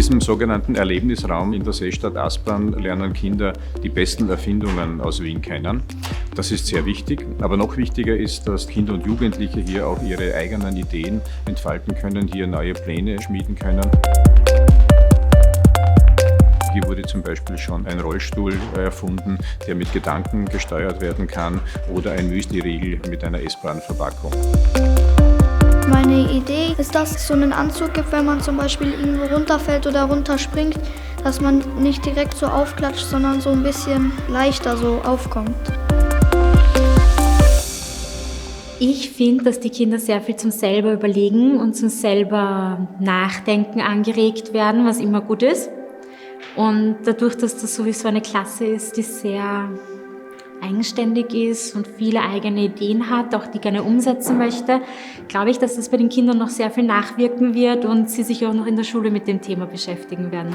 diesem sogenannten Erlebnisraum in der Seestadt Aspern lernen Kinder die besten Erfindungen aus Wien kennen. Das ist sehr wichtig, aber noch wichtiger ist, dass Kinder und Jugendliche hier auch ihre eigenen Ideen entfalten können, hier neue Pläne schmieden können. Hier wurde zum Beispiel schon ein Rollstuhl erfunden, der mit Gedanken gesteuert werden kann, oder ein Müsli-Riegel mit einer essbaren Verpackung. Meine Idee ist, dass es so einen Anzug gibt, wenn man zum Beispiel irgendwo runterfällt oder runterspringt, dass man nicht direkt so aufklatscht, sondern so ein bisschen leichter so aufkommt. Ich finde, dass die Kinder sehr viel zum selber überlegen und zum selber Nachdenken angeregt werden, was immer gut ist. Und dadurch, dass das sowieso eine Klasse ist, die sehr eigenständig ist und viele eigene Ideen hat, auch die gerne umsetzen möchte, glaube ich, dass das bei den Kindern noch sehr viel nachwirken wird und sie sich auch noch in der Schule mit dem Thema beschäftigen werden.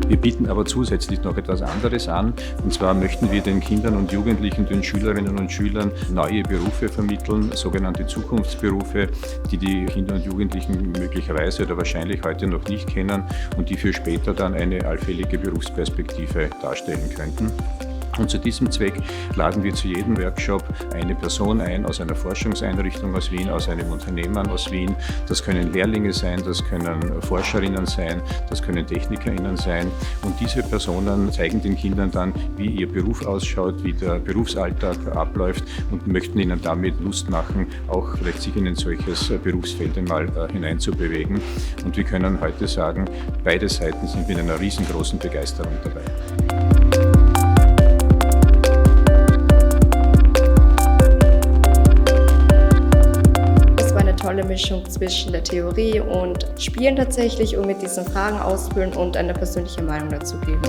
Wir bieten aber zusätzlich noch etwas anderes an. Und zwar möchten wir den Kindern und Jugendlichen, den Schülerinnen und Schülern neue Berufe vermitteln, sogenannte Zukunftsberufe, die die Kinder und Jugendlichen möglicherweise oder wahrscheinlich heute noch nicht kennen und die für später dann eine allfällige Berufsperspektive darstellen könnten. Und zu diesem Zweck laden wir zu jedem Workshop eine Person ein aus einer Forschungseinrichtung aus Wien, aus einem Unternehmen aus Wien. Das können Lehrlinge sein, das können Forscherinnen sein, das können TechnikerInnen sein. Und diese Personen zeigen den Kindern dann, wie ihr Beruf ausschaut, wie der Berufsalltag abläuft und möchten ihnen damit Lust machen, auch vielleicht sich in ein solches Berufsfeld einmal hineinzubewegen. Und wir können heute sagen, beide Seiten sind mit einer riesengroßen Begeisterung dabei. Tolle Mischung zwischen der Theorie und Spielen tatsächlich und mit diesen Fragen ausfüllen und eine persönliche Meinung dazu geben.